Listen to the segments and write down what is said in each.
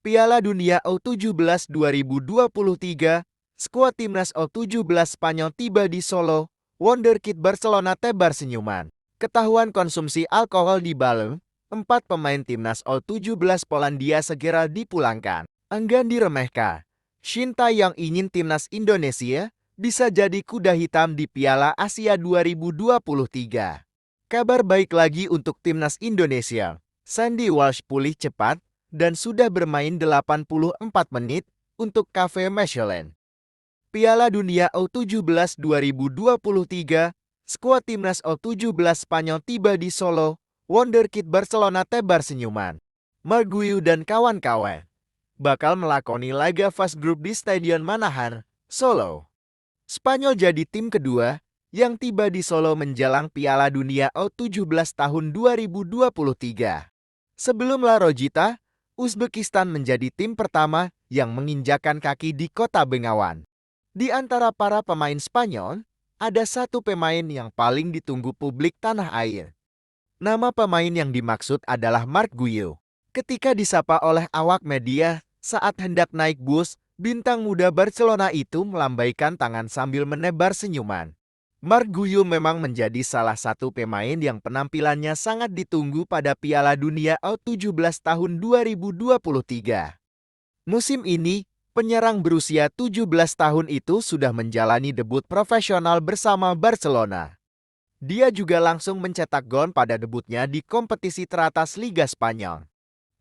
Piala Dunia U17 2023, skuad timnas U17 Spanyol tiba di Solo, wonderkid Barcelona tebar senyuman. Ketahuan konsumsi alkohol di Bale, 4 pemain timnas U17 Polandia segera dipulangkan. Enggan diremehkan, Shin Tae-yong ingin timnas Indonesia bisa jadi kuda hitam di Piala Asia 2023. Kabar baik lagi untuk timnas Indonesia. Sandy Walsh pulih cepat dan sudah bermain 84 menit untuk Cafe Mechelen. Piala Dunia U17 2023, skuad timnas U17 Spanyol tiba di Solo, wonderkid Barcelona tebar senyuman. Marc Guiu dan kawan-kawan bakal melakoni laga fase grup di Stadion Manahan, Solo. Spanyol jadi tim kedua yang tiba di Solo menjelang Piala Dunia U17 tahun 2023. Sebelum La Rojita, Uzbekistan menjadi tim pertama yang menginjakan kaki di kota Bengawan. Di antara para pemain Spanyol, ada satu pemain yang paling ditunggu publik tanah air. Nama pemain yang dimaksud adalah Marc Guiu. Ketika disapa oleh awak media saat hendak naik bus, bintang muda Barcelona itu melambaikan tangan sambil menebar senyuman. Marc Guiu memang menjadi salah satu pemain yang penampilannya sangat ditunggu pada Piala Dunia U17 tahun 2023. Musim ini, penyerang berusia 17 tahun itu sudah menjalani debut profesional bersama Barcelona. Dia juga langsung mencetak gol pada debutnya di kompetisi teratas Liga Spanyol.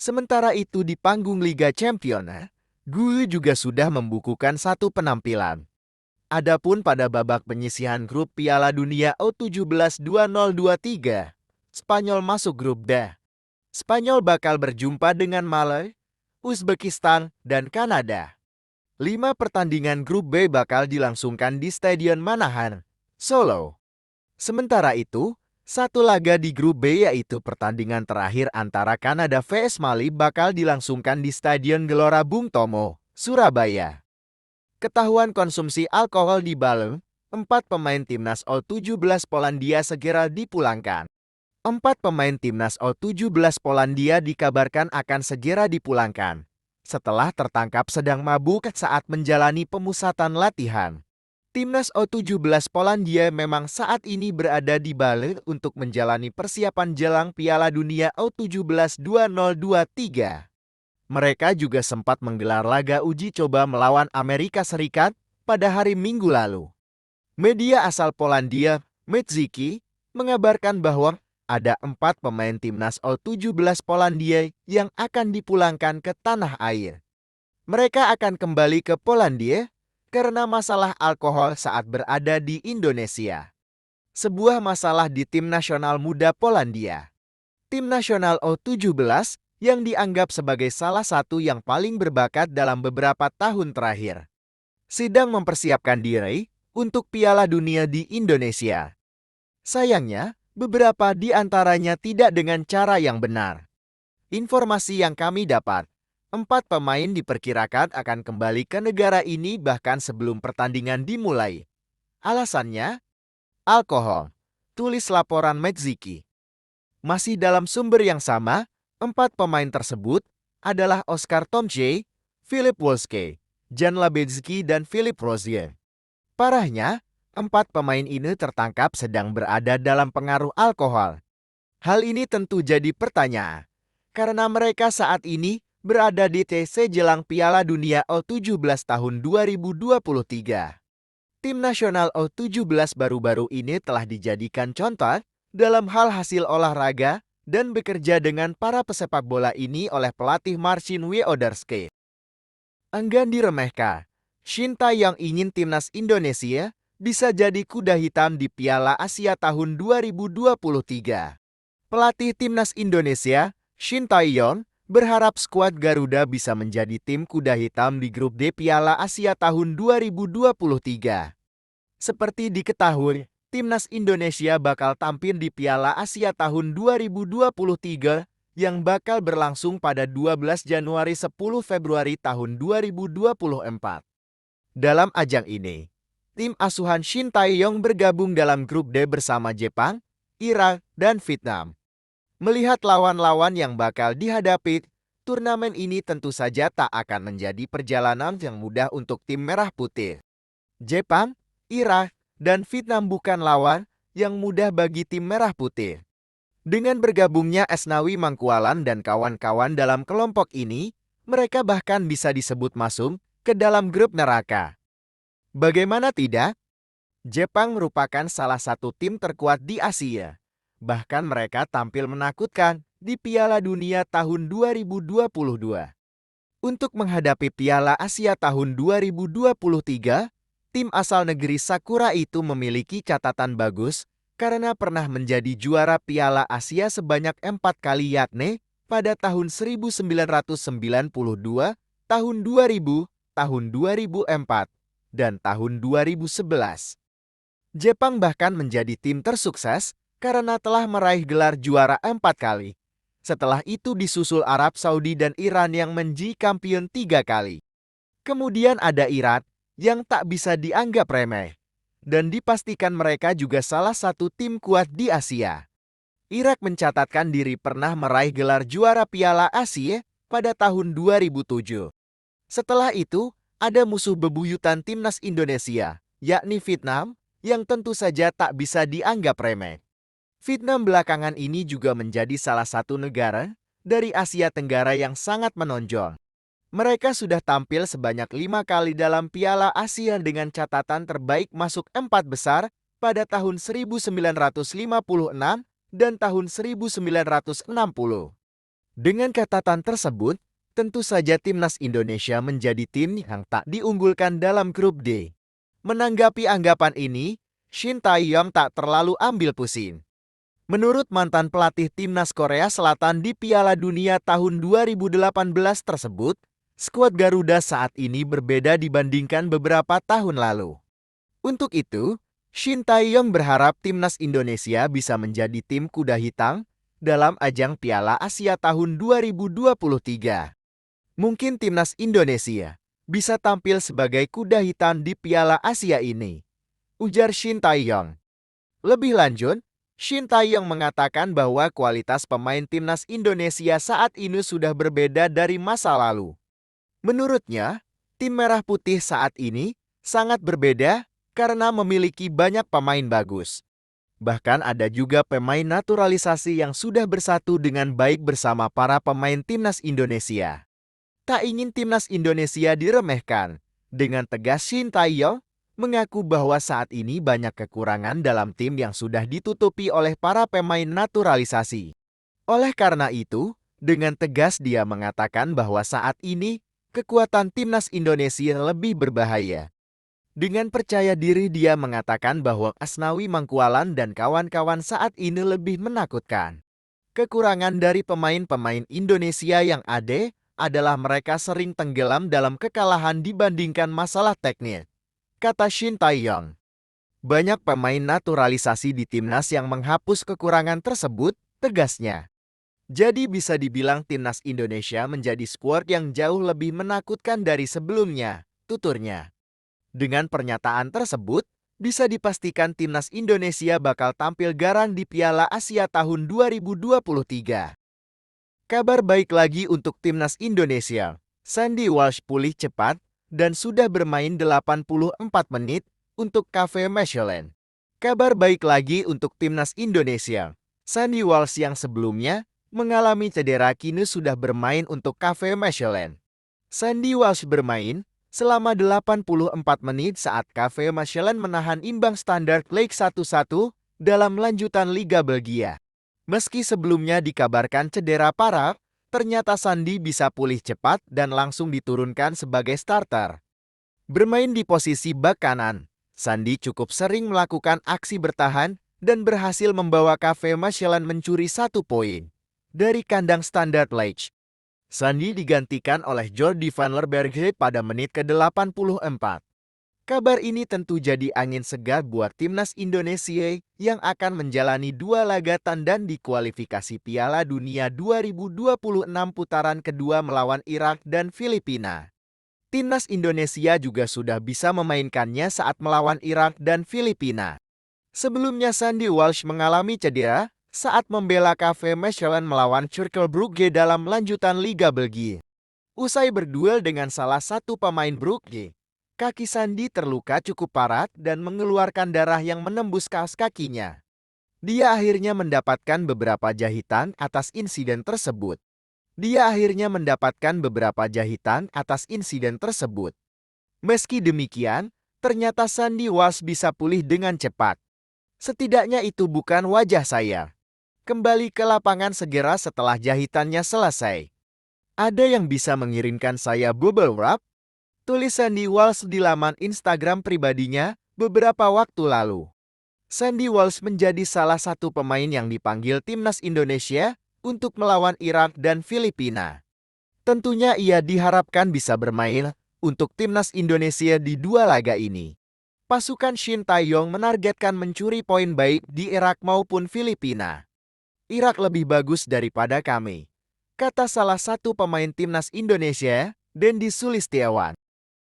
Sementara itu di panggung Liga Champions, Guiu juga sudah membukukan satu penampilan. Adapun pada babak penyisihan grup Piala Dunia U17 2023, Spanyol masuk grup D. Spanyol bakal berjumpa dengan Malaysia, Uzbekistan, dan Kanada. 5 pertandingan grup B bakal dilangsungkan di Stadion Manahan, Solo. Sementara itu, satu laga di grup B yaitu pertandingan terakhir antara Kanada vs Mali bakal dilangsungkan di Stadion Gelora Bung Tomo, Surabaya. Ketahuan konsumsi alkohol di Bale, 4 pemain timnas U17 Polandia segera dipulangkan. 4 pemain timnas U17 Polandia dikabarkan akan segera dipulangkan setelah tertangkap sedang mabuk saat menjalani pemusatan latihan. Timnas U17 Polandia memang saat ini berada di Bale untuk menjalani persiapan jelang Piala Dunia U17 2023. Mereka juga sempat menggelar laga uji coba melawan Amerika Serikat pada hari Minggu lalu. Media asal Polandia, Medziki, mengabarkan bahwa ada 4 pemain timnas U17 Polandia yang akan dipulangkan ke tanah air. Mereka akan kembali ke Polandia karena masalah alkohol saat berada di Indonesia. Sebuah masalah di tim nasional muda Polandia. Tim nasional U17 yang dianggap sebagai salah satu yang paling berbakat dalam beberapa tahun terakhir, sedang mempersiapkan diri untuk Piala Dunia di Indonesia. Sayangnya, beberapa di antaranya tidak dengan cara yang benar. Informasi yang kami dapat, 4 pemain diperkirakan akan kembali ke negara ini bahkan sebelum pertandingan dimulai. Alasannya, alkohol, tulis laporan Medziki. Masih dalam sumber yang sama, 4 pemain tersebut adalah Oscar Tomche, Filip Wolski, Jan Labedzki, dan Filip Rozier. Parahnya, 4 pemain ini tertangkap sedang berada dalam pengaruh alkohol. Hal ini tentu jadi pertanyaan, karena mereka saat ini berada di TC jelang Piala Dunia U17 tahun 2023. Tim nasional U17 baru-baru ini telah dijadikan contoh dalam hal hasil olahraga dan bekerja dengan para pesepak bola ini oleh pelatih Marcin Wiodarski. Enggan diremehkan, Shin Tae-yong ingin timnas Indonesia bisa jadi kuda hitam di Piala Asia tahun 2023. Pelatih timnas Indonesia, Shin Tae-yong, berharap skuad Garuda bisa menjadi tim kuda hitam di grup D Piala Asia tahun 2023. Seperti diketahui, timnas Indonesia bakal tampil di Piala Asia tahun 2023 yang bakal berlangsung pada 12 Januari 10 Februari tahun 2024. Dalam ajang ini, tim asuhan Shin Tae-yong bergabung dalam grup D bersama Jepang, Irak, dan Vietnam. Melihat lawan-lawan yang bakal dihadapi, Turnamen ini tentu saja tak akan menjadi perjalanan yang mudah untuk tim merah putih. Jepang, Irak, dan Vietnam bukan lawan yang mudah bagi tim merah putih. Dengan bergabungnya Asnawi Mangkualam dan kawan-kawan dalam kelompok ini, mereka bahkan bisa disebut masuk ke dalam grup neraka. Bagaimana tidak? Jepang merupakan salah satu tim terkuat di Asia. Bahkan mereka tampil menakutkan di Piala Dunia tahun 2022. Untuk menghadapi Piala Asia tahun 2023, tim asal negeri Sakura itu memiliki catatan bagus karena pernah menjadi juara Piala Asia sebanyak 4 kali, yakni pada tahun 1992, tahun 2000, tahun 2004, dan tahun 2011. Jepang bahkan menjadi tim tersukses karena telah meraih gelar juara 4 kali. Setelah itu disusul Arab Saudi dan Iran yang menjadi kampion 3 kali. Kemudian ada Irak yang tak bisa dianggap remeh. Dan dipastikan mereka juga salah satu tim kuat di Asia. Irak mencatatkan diri pernah meraih gelar juara Piala Asia pada tahun 2007. Setelah itu, ada musuh bebuyutan timnas Indonesia, yakni Vietnam, yang tentu saja tak bisa dianggap remeh. Vietnam belakangan ini juga menjadi salah satu negara dari Asia Tenggara yang sangat menonjol. Mereka sudah tampil sebanyak 5 kali dalam Piala Asia dengan catatan terbaik masuk 4 besar pada tahun 1956 dan tahun 1960. Dengan catatan tersebut, tentu saja timnas Indonesia menjadi tim yang tak diunggulkan dalam grup D. Menanggapi anggapan ini, Shin Tae-yong tak terlalu ambil pusing. Menurut mantan pelatih timnas Korea Selatan di Piala Dunia tahun 2018 tersebut, skuad Garuda saat ini berbeda dibandingkan beberapa tahun lalu. Untuk itu, Shin Tae-yong berharap timnas Indonesia bisa menjadi tim kuda hitam dalam ajang Piala Asia tahun 2023. Mungkin timnas Indonesia bisa tampil sebagai kuda hitam di Piala Asia ini, ujar Shin Tae-yong. Lebih lanjut, Shin Tae-yong mengatakan bahwa kualitas pemain timnas Indonesia saat ini sudah berbeda dari masa lalu. Menurutnya, tim merah putih saat ini sangat berbeda karena memiliki banyak pemain bagus. Bahkan ada juga pemain naturalisasi yang sudah bersatu dengan baik bersama para pemain timnas Indonesia. Tak ingin timnas Indonesia diremehkan. Dengan tegas Shin Tae-yong mengaku bahwa saat ini banyak kekurangan dalam tim yang sudah ditutupi oleh para pemain naturalisasi. Oleh karena itu, dengan tegas dia mengatakan bahwa saat ini kekuatan timnas Indonesia lebih berbahaya. Dengan percaya diri dia mengatakan bahwa Asnawi Mangkualam dan kawan-kawan saat ini lebih menakutkan. Kekurangan dari pemain-pemain Indonesia yang ada adalah mereka sering tenggelam dalam kekalahan dibandingkan masalah teknis, kata Shin Tae-yong. Banyak pemain naturalisasi di timnas yang menghapus kekurangan tersebut, tegasnya. Jadi bisa dibilang timnas Indonesia menjadi skuad yang jauh lebih menakutkan dari sebelumnya, tuturnya. Dengan pernyataan tersebut, bisa dipastikan timnas Indonesia bakal tampil garang di Piala Asia tahun 2023. Kabar baik lagi untuk timnas Indonesia. Sandy Walsh pulih cepat dan sudah bermain 84 menit untuk Cafe Mechelen. Kabar baik lagi untuk timnas Indonesia. Sandy Walsh yang sebelumnya mengalami cedera kini sudah bermain untuk Cafe Mechelen. Sandy Walsh bermain selama 84 menit saat Cafe Mechelen menahan imbang Standard Liège 1-1 dalam lanjutan Liga Belgia. Meski sebelumnya dikabarkan cedera parah, ternyata Sandy bisa pulih cepat dan langsung diturunkan sebagai starter. Bermain di posisi bak kanan, Sandy cukup sering melakukan aksi bertahan dan berhasil membawa Cafe Mechelen mencuri 1 poin dari kandang Standard Liège. Sandy digantikan oleh Jordi van der Berg pada menit ke-84. Kabar ini tentu jadi angin segar buat timnas Indonesia yang akan menjalani 2 laga tandang di kualifikasi Piala Dunia 2026 putaran kedua melawan Irak dan Filipina. Timnas Indonesia juga sudah bisa memainkannya saat melawan Irak dan Filipina. Sebelumnya Sandy Walsh mengalami cedera saat membela KV Mechelen melawan Cercle Brugge dalam lanjutan Liga Belgia. Usai berduel dengan salah satu pemain Brugge, kaki Sandi terluka cukup parah dan mengeluarkan darah yang menembus kaos kakinya. Dia akhirnya mendapatkan beberapa jahitan atas insiden tersebut. Meski demikian, ternyata Sandy Walsh bisa pulih dengan cepat. Setidaknya itu bukan wajah saya. Kembali ke lapangan segera setelah jahitannya selesai. Ada yang bisa mengirimkan saya bubble wrap? Tulis Sandy Walsh di laman Instagram pribadinya beberapa waktu lalu. Sandy Walsh menjadi salah satu pemain yang dipanggil timnas Indonesia untuk melawan Irak dan Filipina. Tentunya ia diharapkan bisa bermain untuk timnas Indonesia di dua laga ini. Pasukan Shin Tae-yong menargetkan mencuri poin baik di Irak maupun Filipina. Irak lebih bagus daripada kami, kata salah satu pemain timnas Indonesia, Dendi Sulistiawan.